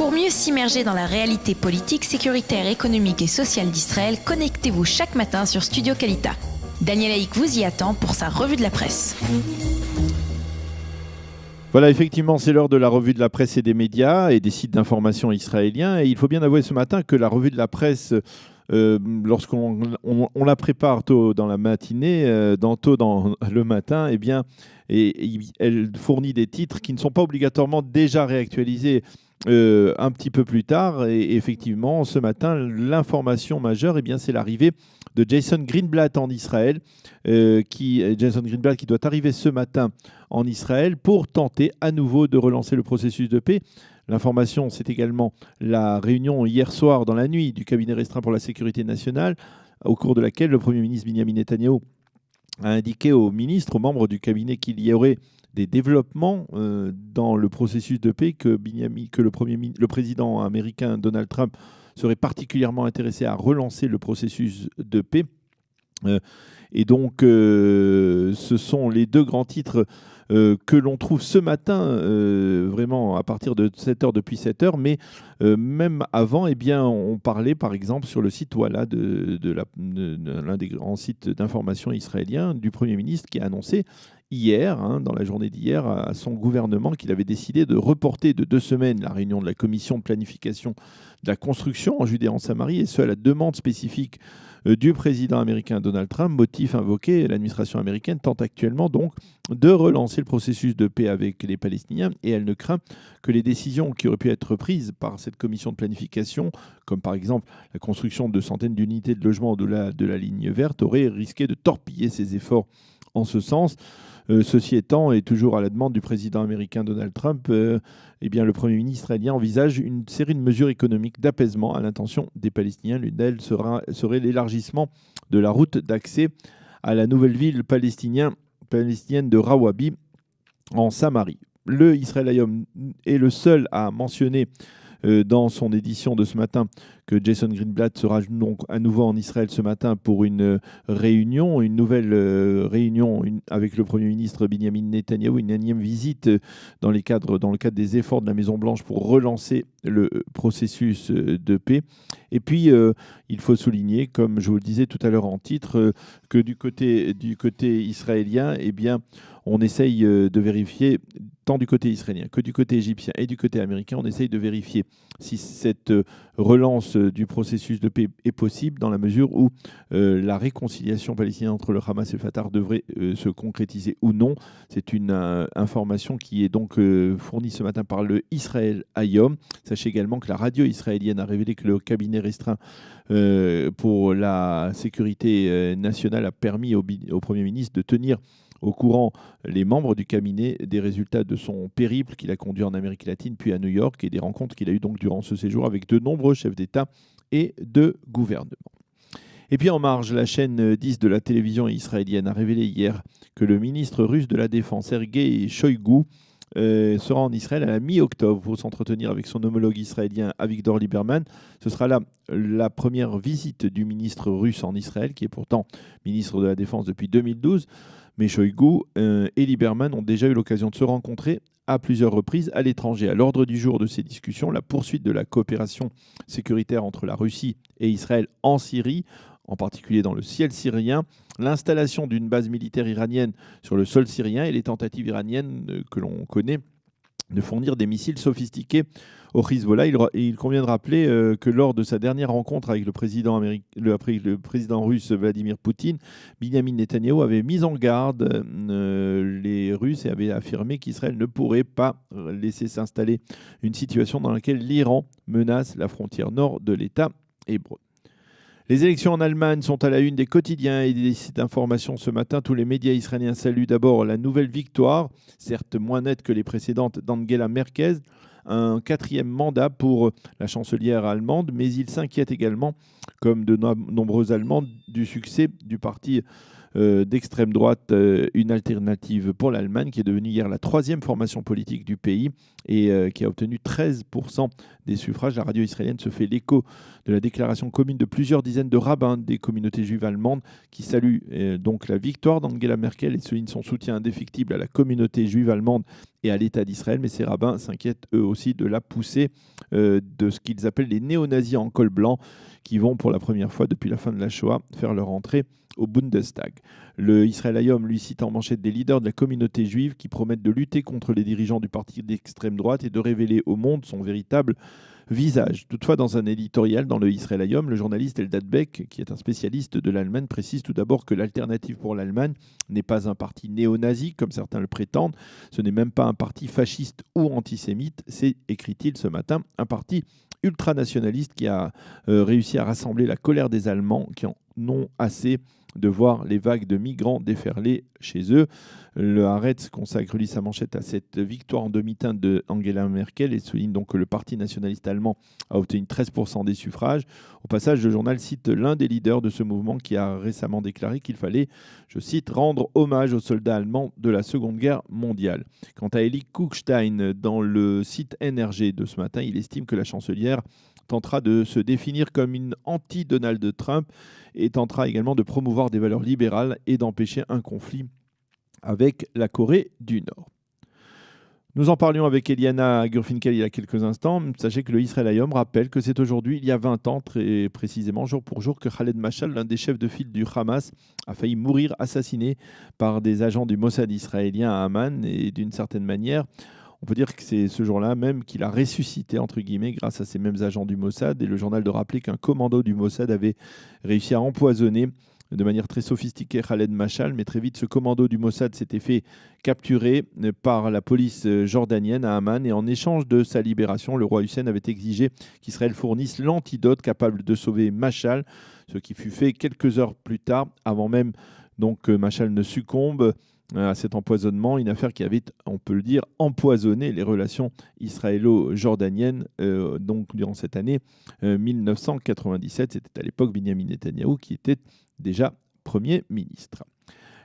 Pour mieux s'immerger dans la réalité politique, sécuritaire, économique et sociale d'Israël, connectez-vous chaque matin sur Studio Kalita. Daniel Haïk vous y attend pour sa revue de la presse. Voilà, effectivement, c'est l'heure de la revue de la presse et des médias et des sites d'information israéliens. Et il faut bien avouer ce matin que la revue de la presse, lorsqu'on la prépare tôt dans la matinée, tôt dans le matin, eh bien, elle fournit des titres qui ne sont pas obligatoirement déjà réactualisés un petit peu plus tard. Et effectivement, ce matin, l'information majeure, eh bien, c'est l'arrivée de Jason Greenblatt en Israël, Jason Greenblatt qui doit arriver ce matin en Israël pour tenter à nouveau de relancer le processus de paix. L'information, c'est également la réunion hier soir dans la nuit du cabinet restreint pour la sécurité nationale, au cours de laquelle le Premier ministre Benjamin Netanyahou a indiqué aux ministres, aux membres du cabinet, qu'il y aurait des développements dans le processus de paix, que le président américain Donald Trump serait particulièrement intéressé à relancer le processus de paix. Et donc, ce sont les deux grands titres que l'on trouve ce matin, vraiment à partir de 7h, depuis 7h, mais même avant, eh bien, on parlait par exemple sur le site Walla de l'un des grands sites d'information israéliens, du Premier ministre qui a annoncé hier, dans la journée d'hier, à son gouvernement qu'il avait décidé de reporter de 2 semaines la réunion de la commission de planification de la construction en Judée et en Samarie, et ce à la demande spécifique du président américain Donald Trump, motif invoqué. L'administration américaine tente actuellement donc de relancer le processus de paix avec les Palestiniens, et elle ne craint que les décisions qui auraient pu être prises par cette commission de planification, comme par exemple la construction de centaines d'unités de logement au-delà de la ligne verte, auraient risqué de torpiller ses efforts en ce sens. Ceci étant, et toujours à la demande du président américain Donald Trump, eh bien, le Premier ministre israélien envisage une série de mesures économiques d'apaisement à l'intention des Palestiniens. L'une d'elles serait l'élargissement de la route d'accès à la nouvelle ville palestinienne de Rawabi en Samarie. Le Israël Hayom est le seul à mentionner dans son édition de ce matin que Jason Greenblatt sera donc à nouveau en Israël ce matin pour une réunion, une nouvelle réunion avec le Premier ministre Benjamin Netanyahou, une énième visite dans le cadre des efforts de la Maison-Blanche pour relancer le processus de paix. Et puis, il faut souligner, comme je vous le disais tout à l'heure en titre, que du côté israélien, eh bien, on essaye de vérifier, tant du côté israélien que du côté égyptien et du côté américain, on essaye de vérifier si cette relance du processus de paix est possible, dans la mesure où la réconciliation palestinienne entre le Hamas et le Fatah devrait se concrétiser ou non. C'est une information qui est donc fournie ce matin par le Israël Hayom. Sachez également que la radio israélienne a révélé que le cabinet restreint pour la sécurité nationale a permis au Premier ministre de tenir au courant les membres du cabinet des résultats de son périple qu'il a conduit en Amérique latine, puis à New York, et des rencontres qu'il a eues donc durant ce séjour avec de nombreux chefs d'État et de gouvernement. Et puis en marge, la chaîne 10 de la télévision israélienne a révélé hier que le ministre russe de la Défense, Sergei Shoigu, sera en Israël à la mi-octobre pour s'entretenir avec son homologue israélien Avigdor Lieberman. Ce sera là la première visite du ministre russe en Israël, qui est pourtant ministre de la Défense depuis 2012. Mais Shoigu et Lieberman ont déjà eu l'occasion de se rencontrer à plusieurs reprises à l'étranger. À l'ordre du jour de ces discussions, la poursuite de la coopération sécuritaire entre la Russie et Israël en Syrie, en particulier dans le ciel syrien, l'installation d'une base militaire iranienne sur le sol syrien et les tentatives iraniennes que l'on connaît de fournir des missiles sophistiqués au Hezbollah. Il convient de rappeler que lors de sa dernière rencontre avec le président russe Vladimir Poutine, Benjamin Netanyahou avait mis en garde les Russes et avait affirmé qu'Israël ne pourrait pas laisser s'installer une situation dans laquelle l'Iran menace la frontière nord de l'État hébreu. Les élections en Allemagne sont à la une des quotidiens et des sites d'information ce matin. Tous les médias israéliens saluent d'abord la nouvelle victoire, certes moins nette que les précédentes, d'Angela Merkel, un 4e mandat pour la chancelière allemande, mais ils s'inquiètent également, comme de nombreux Allemands, du succès du parti d'extrême droite, une alternative pour l'Allemagne, qui est devenue hier la troisième formation politique du pays et qui a obtenu 13% des suffrages. La radio israélienne se fait l'écho de la déclaration commune de plusieurs dizaines de rabbins des communautés juives allemandes qui saluent donc la victoire d'Angela Merkel et soulignent son soutien indéfectible à la communauté juive allemande et à l'État d'Israël. Mais ces rabbins s'inquiètent eux aussi de la poussée de ce qu'ils appellent les néo-nazis en col blanc qui vont pour la première fois depuis la fin de la Shoah faire leur entrée au Bundestag. Le Israël Hayom lui cite en manchette des leaders de la communauté juive qui promettent de lutter contre les dirigeants du parti d'extrême droite et de révéler au monde son véritable visage. Toutefois, dans un éditorial dans le Israël Hayom, le journaliste Eldad Beck, qui est un spécialiste de l'Allemagne, précise tout d'abord que l'Alternative pour l'Allemagne n'est pas un parti néo-nazi, comme certains le prétendent. Ce n'est même pas un parti fasciste ou antisémite. C'est, écrit-il ce matin, un parti ultranationaliste qui a réussi à rassembler la colère des Allemands qui en ont assez de voir les vagues de migrants déferler chez eux. Le Haaretz consacre lui sa manchette à cette victoire en demi-teinte de Angela Merkel et souligne donc que le parti nationaliste allemand a obtenu 13% des suffrages. Au passage, le journal cite l'un des leaders de ce mouvement qui a récemment déclaré qu'il fallait, je cite, rendre hommage aux soldats allemands de la Seconde Guerre mondiale. Quant à Eli Kuchstein, dans le site NRG de ce matin, il estime que la chancelière tentera de se définir comme une anti-Donald Trump et tentera également de promouvoir des valeurs libérales et d'empêcher un conflit avec la Corée du Nord. Nous en parlions avec Eliana Gurfinkel il y a quelques instants. Sachez que le Israël Hayom rappelle que c'est aujourd'hui, il y a 20 ans, très précisément, jour pour jour, que Khaled Mashal, l'un des chefs de file du Hamas, a failli mourir assassiné par des agents du Mossad israélien à Amman. Et d'une certaine manière, on peut dire que c'est ce jour-là même qu'il a ressuscité, entre guillemets, grâce à ces mêmes agents du Mossad. Et le journal de rappeler qu'un commando du Mossad avait réussi à empoisonner de manière très sophistiquée Khaled Mashal, mais très vite ce commando du Mossad s'était fait capturer par la police jordanienne à Amman et en échange de sa libération, le roi Hussein avait exigé qu'Israël fournisse l'antidote capable de sauver Mashal, ce qui fut fait quelques heures plus tard, avant même donc que Mashal ne succombe à cet empoisonnement, une affaire qui avait, on peut le dire, empoisonné les relations israélo-jordaniennes donc durant cette année 1997. C'était à l'époque Binyamin Netanyahou qui était déjà Premier ministre.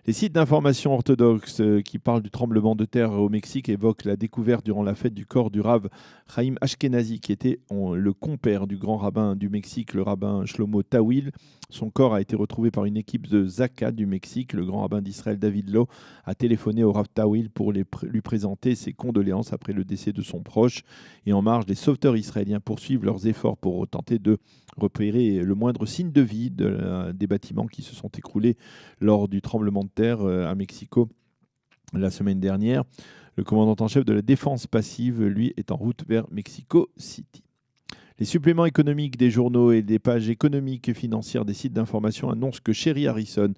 Les sites d'information orthodoxes qui parlent du tremblement de terre au Mexique évoquent la découverte durant la fête du corps du Rav Chaim Ashkenazi, qui était le compère du grand rabbin du Mexique, le rabbin Shlomo Tawil. Son corps a été retrouvé par une équipe de Zaka du Mexique. Le grand rabbin d'Israël, David Lowe, a téléphoné au Rav Tawil pour lui présenter ses condoléances après le décès de son proche. Et en marge, les sauveteurs israéliens poursuivent leurs efforts pour tenter de repérer le moindre signe de vie des bâtiments qui se sont écroulés lors du tremblement de terre à Mexico la semaine dernière. Le commandant en chef de la défense passive, lui, est en route vers Mexico City. Les suppléments économiques des journaux et des pages économiques et financières des sites d'information annoncent que Sherry Harrison,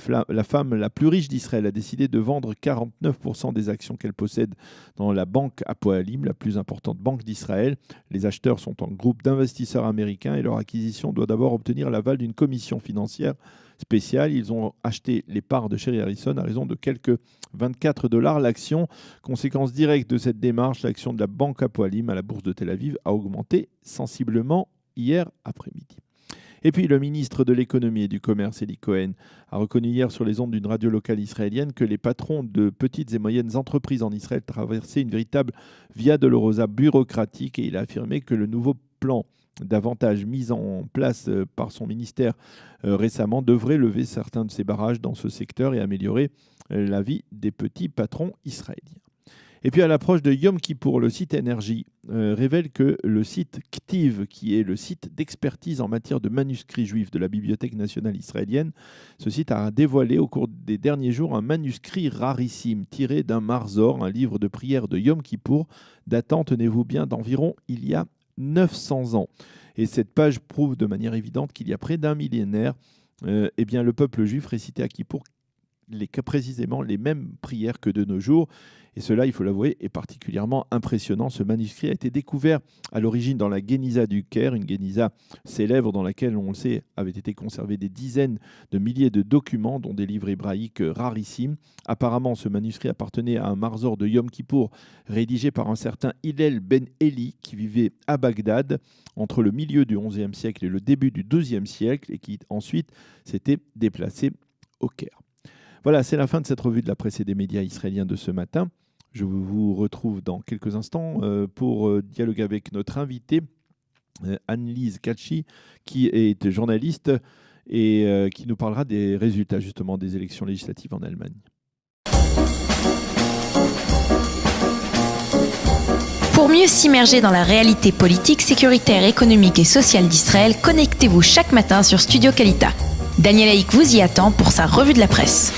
la femme la plus riche d'Israël, a décidé de vendre 49% des actions qu'elle possède dans la banque Hapoalim, la plus importante banque d'Israël. Les acheteurs sont un groupe d'investisseurs américains et leur acquisition doit d'abord obtenir l'aval d'une commission financière spéciale. Ils ont acheté les parts de Sherry Harrison à raison de quelques $24 l'action. Conséquence directe de cette démarche, l'action de la banque Hapoalim à la bourse de Tel Aviv a augmenté sensiblement hier après-midi. Et puis le ministre de l'économie et du commerce, Eli Cohen, a reconnu hier sur les ondes d'une radio locale israélienne que les patrons de petites et moyennes entreprises en Israël traversaient une véritable via dolorosa bureaucratique et il a affirmé que le nouveau plan d'avantages mis en place par son ministère récemment devrait lever certains de ces barrages dans ce secteur et améliorer la vie des petits patrons israéliens. Et puis à l'approche de Yom Kippour, le site Énergie révèle que le site Ktiv, qui est le site d'expertise en matière de manuscrits juifs de la Bibliothèque nationale israélienne, ce site a dévoilé au cours des derniers jours un manuscrit rarissime tiré d'un Marzor, un livre de prière de Yom Kippour, datant, tenez-vous bien, d'environ il y a 900 ans. Et cette page prouve de manière évidente qu'il y a près d'un millénaire, eh bien, le peuple juif récitait à Kippour précisément les mêmes prières que de nos jours. Et cela, il faut l'avouer, est particulièrement impressionnant. Ce manuscrit a été découvert à l'origine dans la Guéniza du Caire, une Guéniza célèbre dans laquelle, on le sait, avaient été conservés des dizaines de milliers de documents, dont des livres hébraïques rarissimes. Apparemment, ce manuscrit appartenait à un marzor de Yom Kippour, rédigé par un certain Hillel ben Eli, qui vivait à Bagdad entre le milieu du XIe siècle et le début du XIIe siècle, et qui ensuite s'était déplacé au Caire. Voilà, c'est la fin de cette revue de la presse et des médias israéliens de ce matin. Je vous retrouve dans quelques instants pour dialoguer avec notre invitée, Anne-Lise Katchi, qui est journaliste et qui nous parlera des résultats justement des élections législatives en Allemagne. Pour mieux s'immerger dans la réalité politique, sécuritaire, économique et sociale d'Israël, connectez-vous chaque matin sur Studio Kalita. Daniel Haïk vous y attend pour sa revue de la presse.